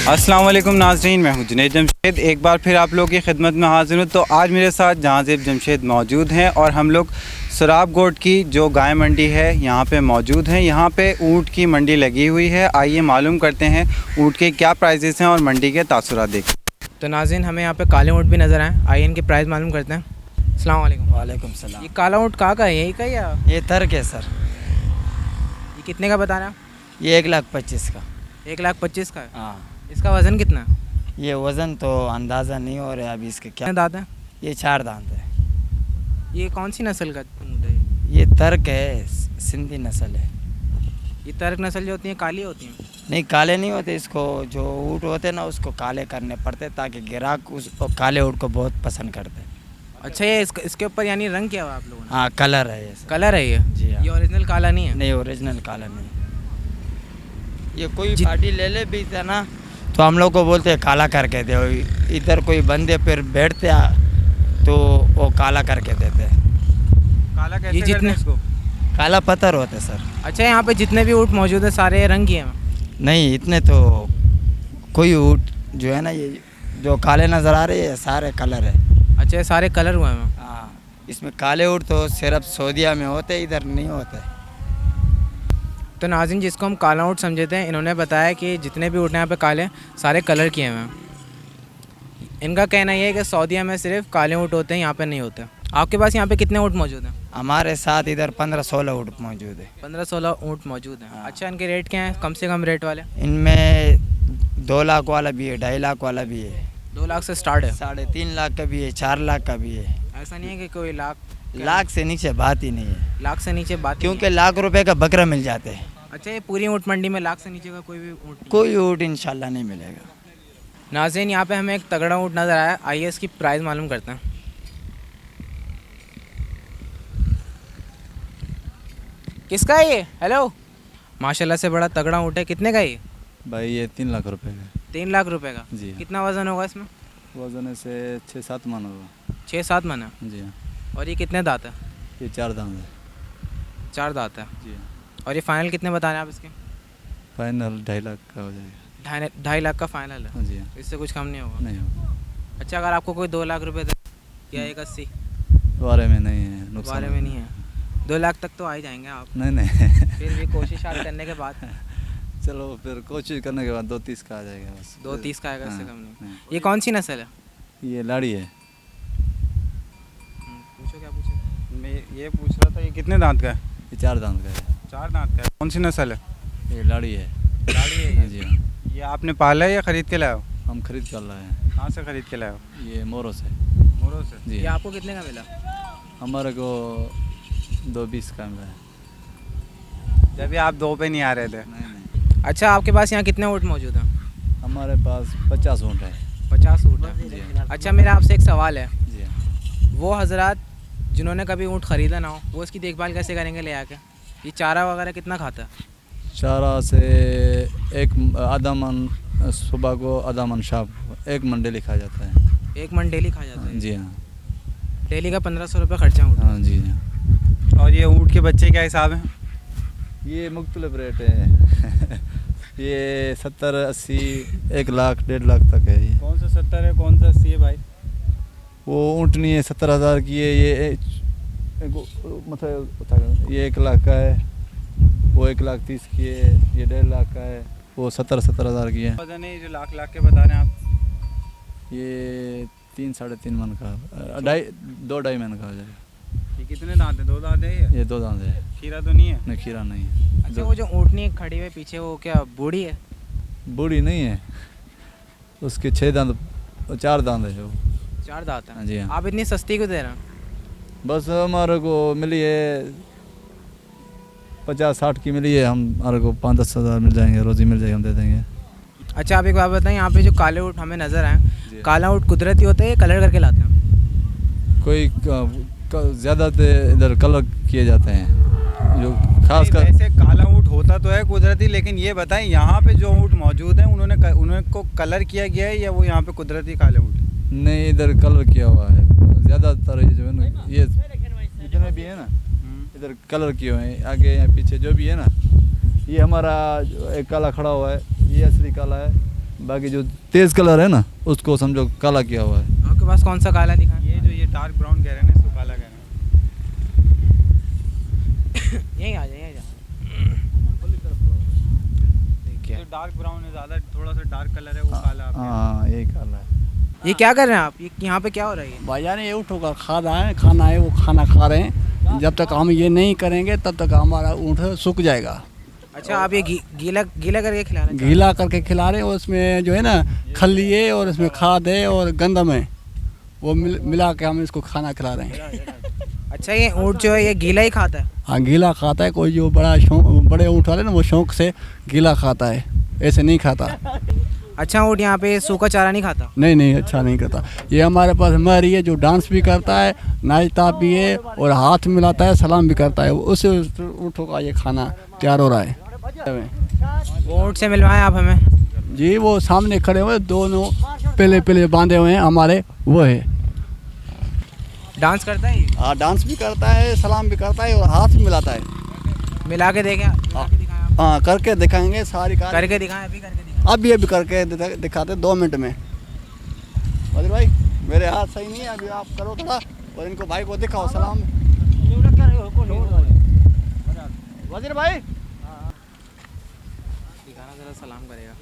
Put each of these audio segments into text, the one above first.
अस्सलाम वालेकुम नाज़रीन, मैं हूं जुनैद जमशेद। एक बार फिर आप लोगों की खिदमत में हाजिर हूं। तो आज मेरे साथ जहांज़ेब जमशेद मौजूद हैं और हम लोग सराब गोट की जो गाय मंडी है यहाँ पे मौजूद हैं। यहाँ पे ऊँट की मंडी लगी हुई है। आइए मालूम करते हैं ऊँट के क्या प्राइजेस हैं और मंडी के तासुरात देखें। तो नाज़रीन, हमें यहाँ पे काले ऊँट भी नज़र आए। आइए इनके प्राइस मालूम करते हैं। अस्सलाम वालेकुम। वालेकुम सलाम। ये काला ऊँट कहाँ का है, यही का या ये तर्क है सर। ये कितने का बता रहे हैं? ये 1,25,000 का। 1,25,000 का है। हाँ, इसका वज़न कितना है? ये वज़न तो अंदाज़ा नहीं हो रहा है अभी इसके क्या। कितने दांत हैं? ये 4 दांत है। ये कौन सी नस्ल का ऊँट है? ये तर्क है, सिंधी नस्ल है। ये तर्क नस्ल जो होती हैं काली होती हैं? नहीं, काले नहीं होते। इसको जो ऊँट होते ना उसको काले करने पड़ते ताकि ग्राहक उस काले ऊँट को बहुत पसंद करते। अच्छा, ये इसके ऊपर यानी रंग क्या हुआ आप लोगों ने? हाँ, कलर है ये सर। कलर है ये? जी हाँ। ये ओरिजिनल काला नहीं है? नहीं, ओरिजिनल काला नहीं। ये कोई पार्टी ले ले भी था ना तो हम लोग को बोलते हैं काला करके दो। इधर कोई बंदे फिर बैठते तो वो काला करके देते। काला ये कैसे जितने- इसको? काला पत्थर होते सर। अच्छा, यहाँ पे जितने भी ऊँट मौजूद हैं सारे रंग के हैं? नहीं, इतने तो कोई ऊँट जो है ना ये जो काले नज़र आ रहे हैं सारे कलर है। अच्छा, ये सारे कलर हुए हैं? हाँ, इसमें काले ऊँट तो सिर्फ सऊदीया में होते, इधर नहीं होते। तो नाज़रीन, जिसको हम काला ऊँट समझते हैं, इन्होंने बताया कि जितने भी ऊँट यहाँ पे काले सारे कलर किए हुए हैं। इनका कहना ये है कि सऊदीया में सिर्फ काले ऊँट होते हैं, यहाँ पे नहीं होते। आपके पास यहाँ पे कितने ऊँट मौजूद हैं? हमारे साथ इधर 15-16 ऊँट मौजूद है। 15-16 ऊँट मौजूद हैं। हाँ। अच्छा, इनके रेट क्या हैं, कम से कम रेट वाले? इनमें 2 लाख वाला भी है, 2.5 लाख वाला भी है, 2 लाख से स्टार्ट है? 3.5 लाख का भी है, 4 लाख का भी है। ऐसा नहीं है कि कोई लाख से नीचे बात ही नहीं है, लाख से नीचे बात नहीं क्योंकि लाख रुपए का बकरा मिल जाते हैं। है। अच्छा, ये पूरी ऊँट मंडी में लाख से नीचे का कोई भी ऊँट नहीं? कोई ऊँट इंशाल्लाह नहीं मिलेगा। नाज़रीन, यहाँ पे हमें एक तगड़ा ऊँट नज़र आया। आइए इसकी प्राइस मालूम करते हैं। किसका है ये? हेलो, माशाल्लाह से बड़ा तगड़ा ऊँट है। कितने का है ये? भाई ये 3 लाख रुपए का 3 लाख रुपए का? जी। कितना वज़न होगा इसमें? वजन से 6-7 मन होगा। 6-7 मन है। जी हाँ। और ये कितने दांत है? ये 4 दांत है। 4 दांत है। जी हाँ। और ये फाइनल कितने बता रहे हैं आप इसके? फाइनल 2.5 लाख का हो जाएगा। 2.5 लाख का फाइनल है? जी हाँ। इससे कुछ कम नहीं होगा? नहीं होगा, अच्छा, अगर आपको कोई 2 लाख रुपए दे या 1.80 बारे में नहीं है, नुकसान बारे में नहीं है? 2 लाख तक तो आ ही जाएंगे आप? नहीं नहीं फिर भी कोशिश आप करने के बाद चलो फिर कोशिश करने के बाद 2-30 का आ जाएगा बस। 2.30 का आएगा, इससे हाँ, कम नहीं। नहीं। ये कौन सी नस्ल है? ये लाड़ी है। पूछो, क्या पूछो? मैं ये पूछ रहा था, ये कितने दांत का है? ये 4 दांत का है। 4 दांत का है। कौन सी नस्ल है? ये लाड़ी है। लाड़ी है हाँ ये? जी हाँ। ये आपने पाला है या ख़रीद के लाए हो? हम खरीद कर लाए हैं। कहाँ से ख़रीद के लाए हो? ये मोरो से। मोरो से? जी ये हाँ। आपको कितने का मिला? हमारे को 2.20 का मिला है। जब भी आप 2 पे नहीं आ रहे थे। नहीं नहीं, अच्छा, आपके पास यहाँ कितने ऊँट मौजूद हैं? हमारे पास 50 ऊँट है। 50 ऊँट है। जी हाँ। अच्छा, मेरा आपसे एक सवाल है। जी हाँ। वो हजरात जिन्होंने कभी ऊँट ख़रीदा ना हो, वो इसकी देखभाल कैसे करेंगे ले आके? ये चारा वगैरह कितना खाता है? चारा से एक आधा मन सुबह को, आधा मन शाम को, 1 मन डेली खा जाता है। 1 मन डेली खा जाता है? जी हाँ। डेली का 1500 रुपये खर्चा ऊँट? हाँ जी हाँ। और ये ऊँट के बच्चे क्या हिसाब है? ये मुख्तलिफ रेट है ये 70-80, 1 लाख 1.5 लाख तक है। ये कौन सा 70 है, कौन सा 80 है भाई? वो ऊँटनी है 70,000 की है। मतलब ये 1 लाख का है, वो 1,30,000 की है, ये 1.5 लाख का है, वो 70,000 की है। पता नहीं, जो लाख के बता रहे हैं आप। ये 3-3.5 मन का, 2-2.5 मन का हो जाएगा। ये कितने दांत है? 2 दांत है ये? ये 2 दांत है। खीरा तो नहीं है? नहीं, खीरा नहीं है। अच्छा, वो जो ऊँटनी खड़ी हुई पीछे, वो क्या बूढ़ी है? बूढ़ी नहीं है, उसके 6 दांत, 4 दांत है वो। 4 दांत हाँ है। जी हाँ। आप इतनी सस्ती क्यों दे रहे हैं? बस हमारे को मिली है 50-60 की मिली है, हमारे को 5-10 हज़ार मिल जाएंगे, रोज़ी मिल जाएगी, हम दे देंगे। अच्छा, आप एक बात बताएं, यहाँ पे जो काले ऊँट हमें नज़र आए, जी। काला ऊँट कुदरती होते हैं या कलर करके लाते हैं? कोई ज़्यादातर इधर कलर किए जाते हैं, जो खास कर। वैसे काला ऊँट होता तो है कुदरती, लेकिन ये बताएं यहाँ पे जो ऊँट मौजूद हैं उन्होंने को कलर किया गया है या वो यहाँ पे कुदरती काले ऊँट? नहीं, इधर कलर किया हुआ है ज़्यादातर। ये जो है ना, ये जितने भी है ना इधर कलर किए हुए हैं, आगे या पीछे जो भी है ना। ये हमारा जो एक काला खड़ा हुआ है, ये असली काला है। बाकी जो तेज़ कलर है ना उसको समझो काला किया हुआ है। आपके पास कौन सा काला दिखा? ये डार्क ब्राउन कह रहे हैं ना, इसको काला कह रहे हैं। यहीं आ जाए, जो डार्क ब्राउन है, ज़्यादा थोड़ा सा डार्क कलर है वो काला आपके यहाँ। हाँ यही काला है। ये क्या कर रहे हैं आप? ये यहाँ पे क्या हो रहा है? भाईजान ये ऊँटों का खाना है, वो खाना खा रहे हैं। जब तक हम ये नहीं करेंगे तब तक हमारा ऊँट सूख जाएगा। अच्छा, आप ये गीला करके खिला रहे हैं? गीला करके खिला रहे हैं, उसमें जो है ना खली है और इसमें खाद है और गंदम है, वो मिला के हम इसको खाना खिला रहे हैं। अच्छा, ये ऊँट जो है ये गीला ही खाता है? हाँ गीला खाता है। कोई जो बड़े ऊँट वाले ना वो शौक से गीला खाता है, ऐसे नहीं खाता। अच्छा, ऊँट यहाँ पे सूखा चारा नहीं खाता? नहीं, अच्छा नहीं करता। ये हमारे पास महरी है जो डांस भी करता है, नाचता भी है और हाथ मिलाता है, सलाम भी करता है। उससे ऊँटों का ये खाना तैयार हो रहा है। वो ऊँट से मिलवाएं आप हमें। जी वो सामने खड़े हुए दोनों पहले बांधे हुए हैं हमारे, वो है। डांस करता है ये? हाँ डांस भी करता है, सलाम भी करता है और हाथ भी मिलाता है। मिला के देखें? हाँ करके दिखाएंगे सारी करके दिखाएं, अभी करके दिखाएं। अभी करके दिखाते 2 मिनट में। वजीर भाई मेरे हाथ सही नहीं है, अभी आप करो थोड़ा और इनको भाई को दिखाओ सलाम। वजीर भाई दिखाना, जरा सलाम करेगा।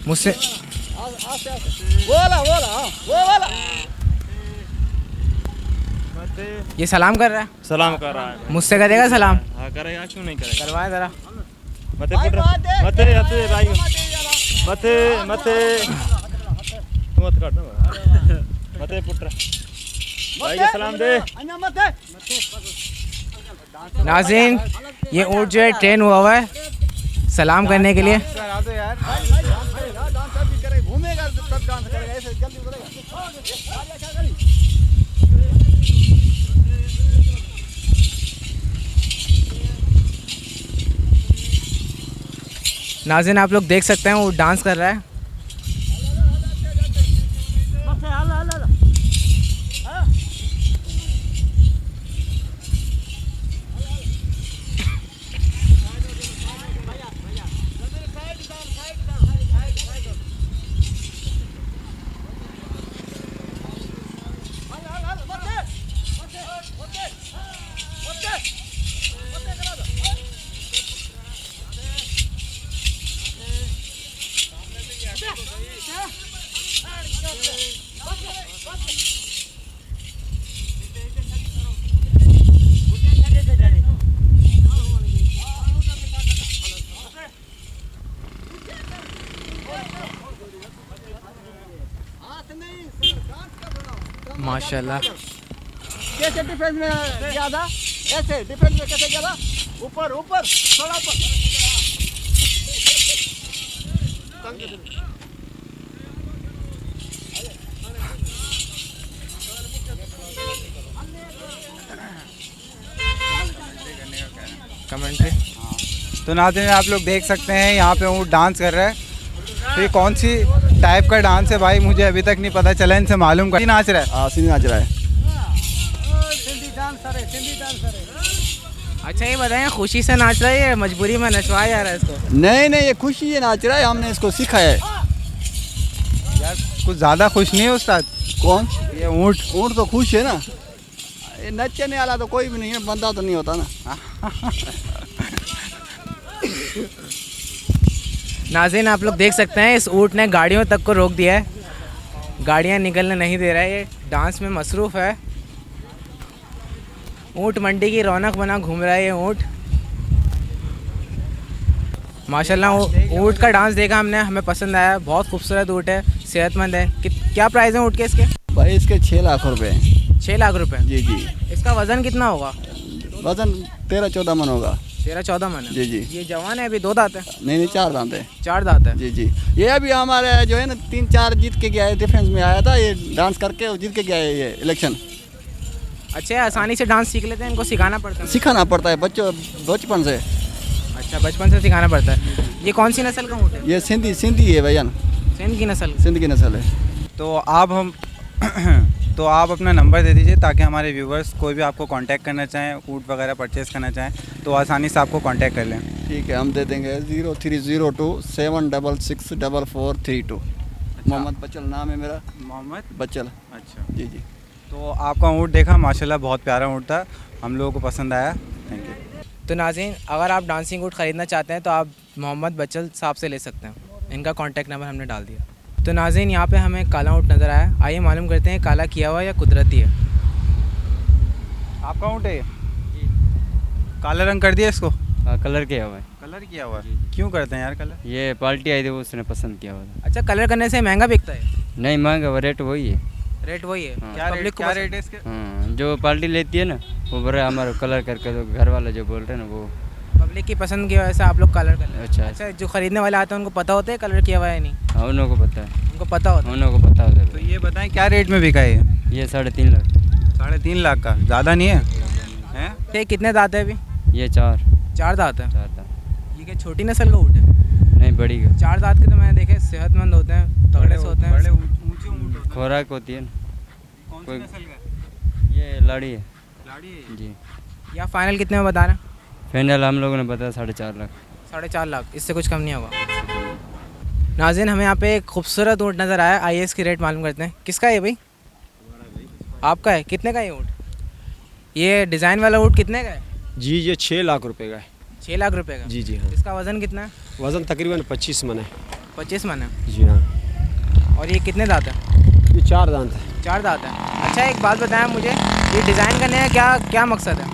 मुझसे ये सलाम कर रहा है? सलाम कर रहा है। मुझसे करेगा सलाम? हाँ करेगा, क्यों नहीं करेगा। करवाए जरा। मते पुत्र मते मते भाई मते मते तू मत काट ना मते पुत्र भाई के सलाम दे। नाज़रीन, ये ऊँट जो है ट्रेन हुआ है सलाम करने के लिए। घूमेगा तब डांस करेगा, ऐसे जल्दी बोलेगा। नाज़रीन, आप लोग देख सकते हैं वो डांस कर रहा है। माशाल्लाह। कैसे डिफेंस में गया था, ऐसे डिफेंस में कैसे गया था, ऊपर ऊपर थोड़ा ऊपर। कमेंट्री। तो नाज़रीन आप लोग देख सकते हैं यहाँ पे ऊँट डांस कर रहा है। तो ये कौन सी टाइप का डांस है भाई, मुझे अभी तक नहीं पता चला, इनसे मालूम कर। नाच रहा है? हाँ सीधी नाच रहा है। अच्छा ये बताएं, खुशी से नाच रहा है या मजबूरी में नचवाया जा रहा है इसको? नहीं ये खुशी है नाच रहा है, हमने इसको सिखाया है। यार कुछ ज़्यादा खुश नहीं है उस्ताद? कौन? ये ऊँट। ऊँट तो खुश है ना, ये नचने वाला तो कोई भी नहीं है, बंदा तो नहीं होता ना। नाज़रीन आप लोग देख सकते हैं इस ऊँट ने गाड़ियों तक को रोक दिया है, गाड़ियाँ निकलने नहीं दे रहा है, ये डांस में मसरूफ़ है। ऊँट मंडी की रौनक बना घूम रहा है ये ऊँट। माशाल्लाह ऊँट का डांस देखा हमने, हमें पसंद आया, बहुत खूबसूरत ऊँट है, सेहतमंद है। क्या प्राइस है ऊँट के इसके? भाई इसके 6 लाख रुपए। 6 लाख रुपए? जी जी। इसका वज़न कितना होगा? वजन 13-14 मन होगा। 13-14 मन है? जी जी। ये जवान है, अभी 2 दांत है? नहीं 4 दांत है। 4 दांत है? जी जी। ये अभी हमारे जो है ना 3-4 जीत के गया है, डिफेंस में आया था, ये डांस करके और जीत के गया है ये इलेक्शन। अच्छा, आसानी से डांस सीख लेते हैं, इनको सिखाना पड़ता है? सिखाना पड़ता है बच्चों बचपन से। अच्छा, बचपन से सिखाना पड़ता है। ये कौन सी नस्ल का ऊँट है? ये सिंधी है भैया, सिंध की नस्ल? सिंध की नस्ल है। तो आप अपना नंबर दे दीजिए ताकि हमारे व्यूवर्स कोई भी आपको कांटेक्ट करना चाहें, ऊँट वगैरह परचेज़ करना चाहें तो आसानी से आपको कांटेक्ट कर लें। ठीक है, हम दे देंगे 0302-766-4432। मोहम्मद बचल नाम है मेरा। मोहम्मद बचल। अच्छा जी जी। तो आपका ऊँट देखा, माशाल्लाह बहुत प्यारा ऊँट था, हम लोगों को पसंद आया। Thank you. तो नाज़रीन अगर आप डांसिंग ऊँट ख़रीदना चाहते हैं तो आप मोहम्मद बचल साहब से ले सकते हैं, इनका कॉन्टैक्ट नंबर हमने डाल दिया। तो नाज़रीन यहाँ पे हमें काला ऊँट नज़र आया, आइए मालूम करते हैं काला किया हुआ या कुदरती है। आपका ऊँट है ये? काला रंग कर दिया इसको? हाँ, कलर किया हुआ है। कलर किया हुआ है? क्यों करते हैं यार कलर? ये पार्टी आई थी, वो उसने पसंद किया हुआ था। अच्छा, कलर करने से महंगा बिकता है? नहीं महंगा, वो रेट वही है। रेट वही है? हाँ। क्या रेट है इसके? हाँ, जो पार्टी लेती है ना वो बड़ा हमारा कलर करके, तो घर वाले जो बोल रहे हैं ना वो पब्लिक की पसंद की वजह से आप लोग कलर कर लेते हैं। अच्छा। अच्छा, जो ख़रीदने वाले आते हैं उनको पता होता है कलर किया हुआ है नहीं? हाँ, उन लोगों को पता है। उनको पता होता है? उन लोगों को पता होता तो है। ये बताएं क्या रेट में बिका है ये 3.5 लाख। 3.5 लाख का? ज़्यादा नहीं है? हैं? ये कितने दांत है अभी? ये 4 दांत है? 4 दांत। ये क्या छोटी नस्ल का ऊँट है? नहीं बड़ी का। 4 दांत के तो मैंने देखे सेहतमंद होते हैं, तगड़े से होते हैं। बड़े ऊँचे ऊँट होते हैं। खुराक होती है ना। कौन सी कोई- नस्ल का है? ये लाड़ी है लाड़ी है? जी। या फाइनल कितने में बता रहे हैं? फाइनल हम लोगों ने बताया 4.5 लाख। 4.5 लाख, इससे कुछ कम नहीं होगा। नाज़रीन हमें यहाँ पे एक खूबसूरत ऊँट नज़र आया, आइए इसकी रेट मालूम करते हैं। किसका है भाई? आपका है? कितने का है ये ऊँट? ये डिज़ाइन वाला ऊँट कितने का है? जी ये 6 लाख रुपए का है। 6 लाख रुपए का? जी जी हाँ। इसका वज़न कितना है? वज़न तकरीबन 25 मन है। 25 मन है? जी हाँ। और ये कितने दांत है? ये 4 दांत है। 4 दांत है। अच्छा, एक बात बताएं मुझे, ये डिज़ाइन करने का क्या मकसद है?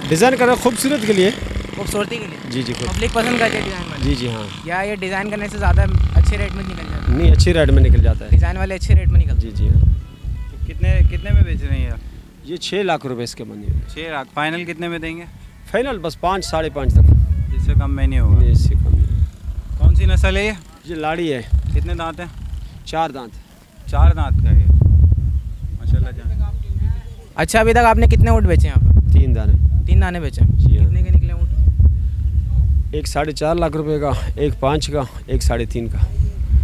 डिज़ाइन करना खूबसूरत के लिए। खूबसूरती के लिए? जी जी खूब। पब्लिक पसंद करती है डिज़ाइन वाले? जी जी हाँ। या ये डिज़ाइन करने से ज़्यादा अच्छे रेट में निकल जाता है? नहीं, अच्छी रेट में निकल जाता है। डिज़ाइन वाले अच्छे रेट में निकलते जी जी हाँ। तो कितने में बेच रहे हैं यार? ये 6 लाख रुपए इसके बने हुए। 6 लाख। फाइनल कितने में देंगे? फाइनल बस 5 साढ़े 5 तक। इससे कम में नहीं होगा? नहीं, इससे कम नहीं। कौन सी नस्ल है ये? ये लाड़ी है। कितने दांत हैं? 4 दांत। 4 दांत का है ये, माशाल्लाह जान। अच्छा, अभी तक आपने कितने ऊँट बेचे यहाँ पर? 3 दाने। 3 दाने बेचे? जी हाँ। कितने के निकले ऊँट? एक 4.5 लाख रुपए का, एक 5 का, एक 3.5 का।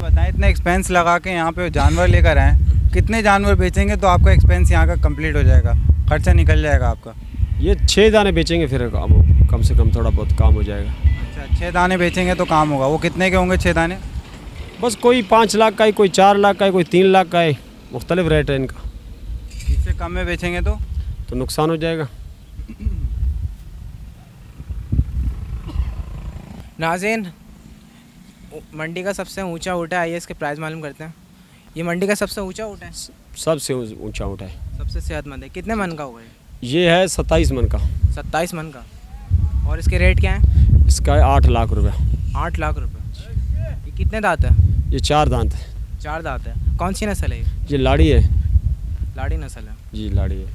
बताएं, इतना एक्सपेंस लगा के यहाँ पे जानवर लेकर आए, कितने जानवर बेचेंगे तो आपका एक्सपेंस यहाँ का कंप्लीट हो जाएगा, खर्चा निकल जाएगा आपका? ये 6 दाने बेचेंगे फिर कम से कम थोड़ा बहुत काम हो जाएगा। अच्छा, 6 दाने बेचेंगे तो काम होगा। वो कितने के होंगे 6 दाने? बस कोई 5 लाख का है, कोई 4 लाख का है, कोई 3 लाख का है, मुख्तलिफ रेट है इनका। इससे कम में बेचेंगे तो नुकसान हो जाएगा। नाज़रीन मंडी का सबसे ऊंचा ऊँट है, आइए इसके प्राइस मालूम करते हैं। ये मंडी का सबसे ऊंचा ऊँट है? सबसे ऊंचा ऊँट है। सबसे सेहतमंद है। कितने मन का होगा ये है 27 मन का। 27 मन का। और इसके रेट क्या है? इसका है 8 लाख रुपये। 8 लाख रुपए। ये कितने दांत है? ये 4 दांत है। 4 दांत है। कौन सी नस्ल है ये लाड़ी है। लाड़ी नस्ल है? जी लाड़ी है।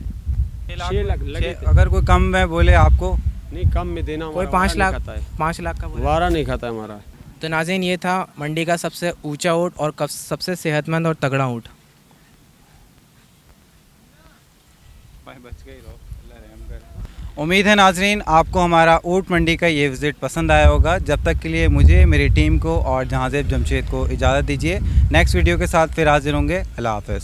6 लाख लगे थे। अगर कोई कम में बोले आपको? नहीं, कम में देना कोई हमारा 5 लाख? खाता है। 5 लाख का बोला? वारा नहीं खाता है हमारा। तो नाज़रीन ये था मंडी का सबसे ऊंचा ऊँट और सबसे सेहतमंद और तगड़ा ऊँट। उम्मीद है नाजरीन आपको हमारा ऊँट मंडी का ये विज़िट पसंद आया होगा। जब तक के लिए मुझे, मेरी टीम को और जहांज़ेब जमशेद को इजाज़त दीजिए। नेक्स्ट वीडियो के साथ फिर हाजिर होंगे। अल्लाह हाफ़िज़।